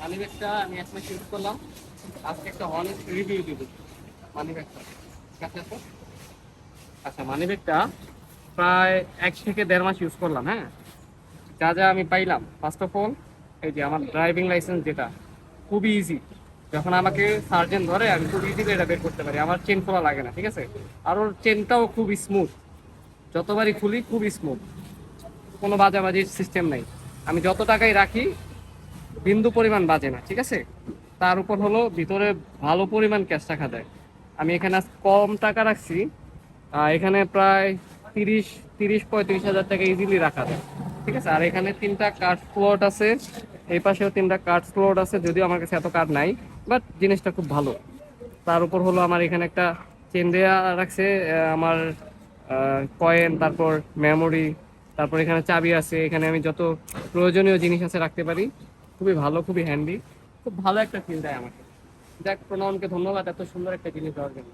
মানি ব্যাগটা আমি 1 মাস ইউজ করলাম। আজকে একটা অনেস্ট রিভিউ দিব মানি ব্যাগটা। ঠিক আছে তো? আচ্ছা, মানি ব্যাগটা প্রায় 1 থেকে 1.5 মাস ইউজ করলাম। হ্যাঁ, যা যা আমি পাইলাম, ফার্স্ট অফ অল এই যে আমার ড্রাইভিং লাইসেন্স, যেটা খুবই ইজি। যখন আমাকে সার্জেন ধরে আমি খুব ইজিলি এটা বের করতে পারি, আমার চেন খোলা লাগে না। ঠিক আছে, আর ওর চেনটাও খুব স্মুথ, যতবারই খুলি খুব স্মুথ, কোনো বাজাবাজির সিস্টেম নাই। আমি যত টাকাই রাখি বিন্দু পরিমাণ বাজে না। ঠিক আছে, তার উপর হলো ভিতরে ভালো পরিমাণ ক্যাশ রাখা যায়। আমি এখানে আজ কম টাকা রাখছি, এখানে প্রায় 30-35 হাজার টাকা ইজিলি রাখা যায়। ঠিক আছে, আর এখানে 3টা কার্ড স্লট আছে, এই পাশেও 3টা কার্ড স্লট আছে, যদিও আমার কাছে এত কার্ড নাই, বাট জিনিসটা খুব ভালো। তার উপর হলো আমার এখানে একটা চেন দেয়া রাখছে, আমার কয়েন, তারপর মেমোরি, তারপর এখানে চাবি আছে, এখানে আমি যত প্রয়োজনীয় জিনিস আছে রাখতে পারি। খুবই ভালো, খুবই হ্যান্ডি, খুব ভালো একটা ফিল দেয় আমাকে। যাক, প্রণয়নকে ধন্যবাদ এত সুন্দর একটা জিনিস দেওয়ার জন্য।